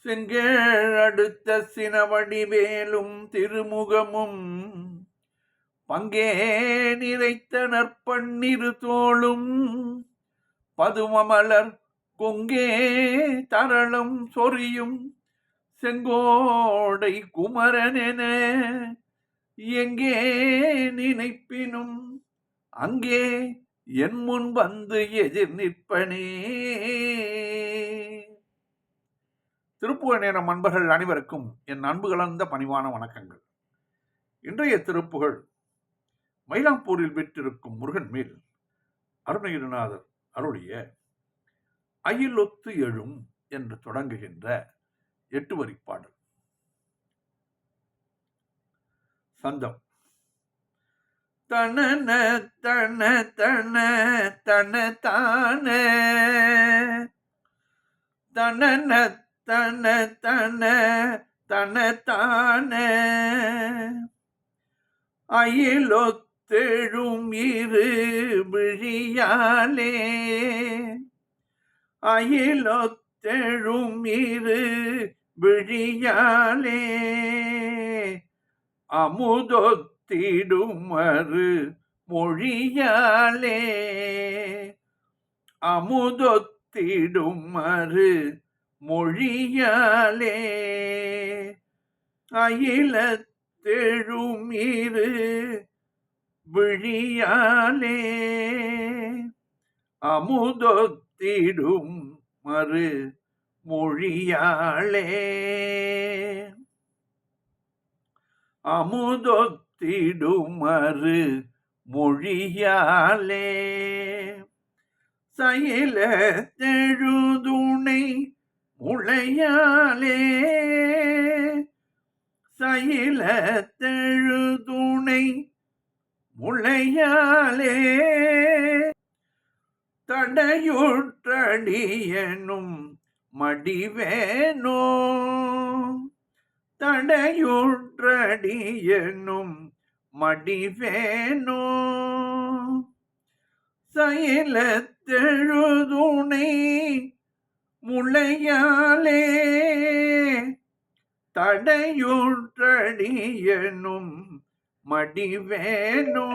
செங்கேழ் அடுத்த சினவடிவேலும் திருமுகமும் பங்கே நிறைத்த நற்பன்னிரு தோளும் பதுமமலர் கொங்கே தரளம் சொரியும் செங்கோடை குமரனென எங்கே நினைப்பினும் அங்கே என் முன் வந்து எதிர் நிற்பனே. திருப்புகழ் நேரம் அன்பர்கள் அனைவருக்கும் என் அன்பு கலந்த பணிவான வணக்கங்கள். இன்றைய திருப்புகழ் மயிலாப்பூரில் விற்றிருக்கும் முருகன் மேல் அருணகிரிநாதர் அருளிய அயிலொத்து எழும் என்று தொடங்குகின்ற 8 வரி பாடல். சந்தம் தனன தன தன தன தான தனன தன தன தன தான அயிலொத்தெழும் இரு விழியாலே அயிலொத்தெழும் இரு விழியாலே அமுதொத்திடும் மறு மொழியாலே அமுதொத்திடும் மறு மொழியாலே அயிலத்தெழும் இரு விழியாலே அமுதொத்திடும் மறு மொழியாலே அமுதொத்திடும் மறு மொழியாலே சயிலத்தெழுதுணை முளையாலே சயிலத்தெழுதுணை முளையாலே தடையுற்றடியனும் மடிவேனோ தடையுற்றடியனும் மடிவேனோ சயிலத்தெழுதுணை முளையாலே தடையுற்றடியனும் மடிவேனோ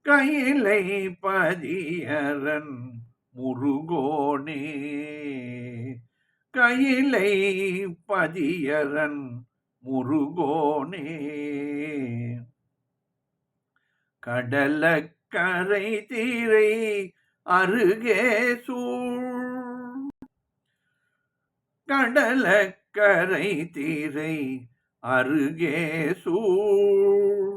கையிலை பதியரன் முருகோனே கையிலை பதியரன் முருகோனே கடலக்கரை தீரை அருகே சூழ் கடலக்கரை தீரை அருகே சூழ்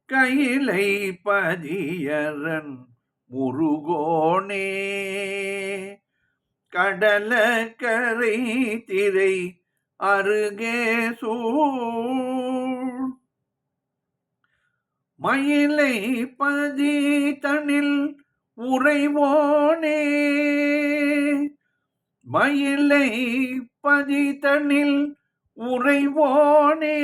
கையிலை பதியரன் முருகோனே கடலக்கரை திரை அருகே சூழ் மயிலை பதி தனில் உறைவோனே மயிலை பதி தனில் உறைவோனே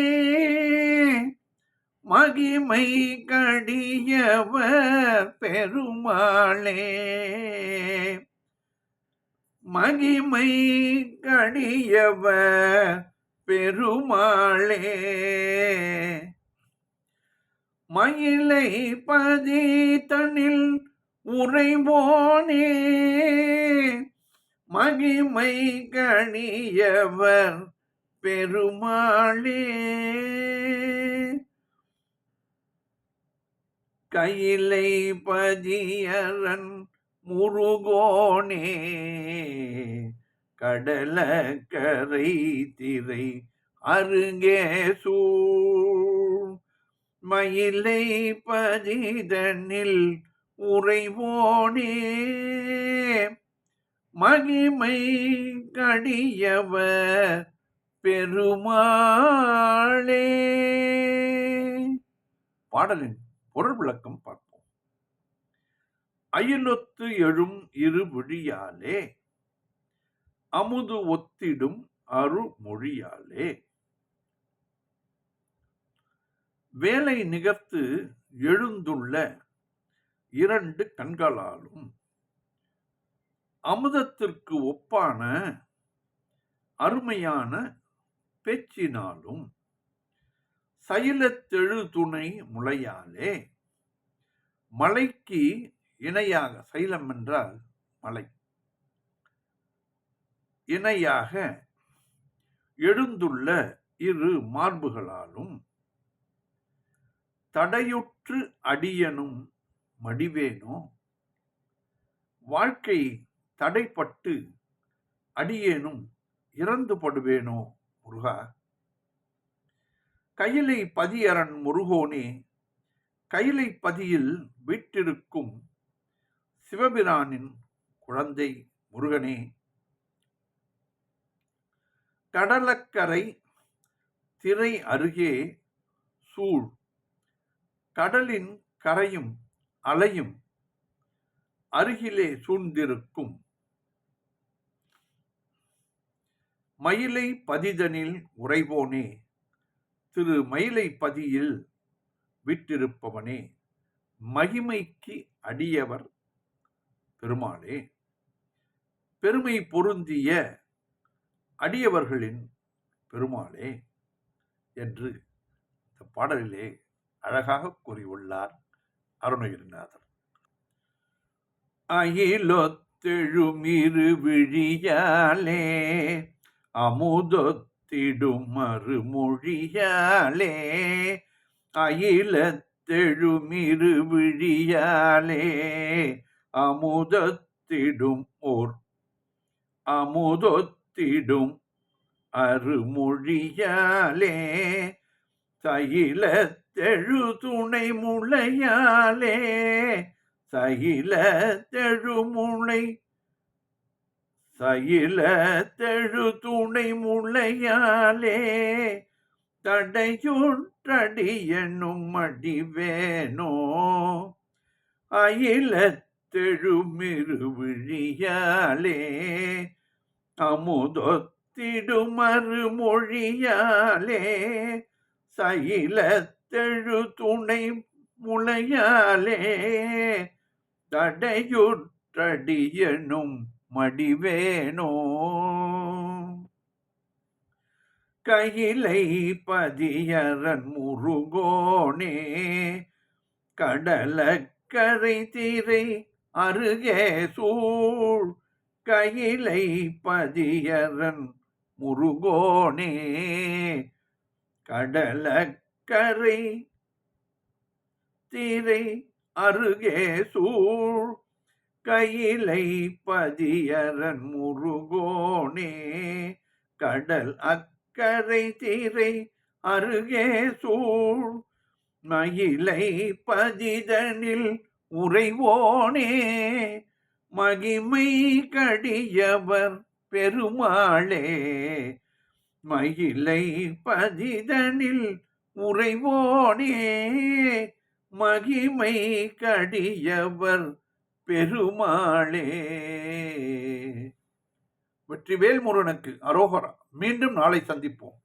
மகிமை கடியவர் பெருமாளே மகிமை கடியவர் பெருமாளே மயிலை பதி தனில் உறைவோனே மகிமை கடியவர் பெருமாளே கையிலை பதியரன் முருகோனே கடலக்கரை திரை அருகே சூழ் மயிலை பதிதனில் உறைவோனே மகிமை கடியவர் பெருமாளே. பாடலின் பொருள் விளக்கம் பார்ப்போம். அயிலொத்து எழும் இரு விழியாலே அமுது ஒத்திடும் அரு மொழியாலே வேலை நிகர்த்து எழுந்துள்ள 2 கண்களாலும் அமுதத்திற்கு ஒப்பான அருமையான பேச்சினாலும் சைலத்தெழு துணை முளையாலே, மலைக்கு இணையாக, சைலம் என்றால் மலை, இணையாக எழுந்துள்ள இரு மார்புகளாலும் தடையுற்று அடியனும் மடிவேனோ, வாழ்க்கை தடைப்பட்டு அடியேனும் இறந்து படுவேனோ முருகா. கையிலை பதியரன் முருகோனே, கையிலை பதியில் வீற்றிருக்கும் சிவபிரானின் குழந்தை முருகனே, கடலக்கரை திரை அருகே சூழ் கடலின் கரையும் அலையும் அருகிலே சூழ்ந்திருக்கும் மயிலை பதிதனில் உறைவோனே, திரு மயிலை பதியில் விட்டிருப்பவனே, மகிமைக்கு அடியவர் பெருமாளே, பெருமை பொருந்திய அடியவர்களின் பெருமாளே என்று இந்த பாடலிலே அழகாக கூறியுள்ளார் அருணகிரிநாதர். அயிலொத்தெழுமிரு விழியாலே, அமுதொத்திடும் மறுமொழியாலே, அயிலத்தெழுமிரு விழியாலே, அமுதத்திடும் அமுதொத்திடும் அருமொழியாலே, சயிலத்தெழு துணை முளையாலே, சயிலத்தெழு துணை முளையாலே, தடையுற்றடியனும் மடிவேனோ, அயிலத்தெழுமிரு விழியாலே, அமுதொத்திடும் மறுமொழியாலே, சயிலத்தெழு துணை முளையாலே, தடையுற்றடியனும் மடிவேனோ. கையிலை பதியரன் முருகோனே, கடலக்கரை திரை அருகே சூழ் கையிலை பதியரன் முருகோனே, கடலக்கரை திரை அருகே சூழ் கையிலை பதியரன் முருகோனே, கடல் அக்கரை திரை அருகே சூழ் மயிலை பதிதனில் உறைவோனே, மகிமை கடியவர் பெருமாளே, மயிலை பதிதனில் உறைவோனே, மகிமை கடியவர் பெருமாளே. வெற்றிவேல் முருகனுக்கு அரோகரா. மீண்டும் நாளை சந்திப்போம்.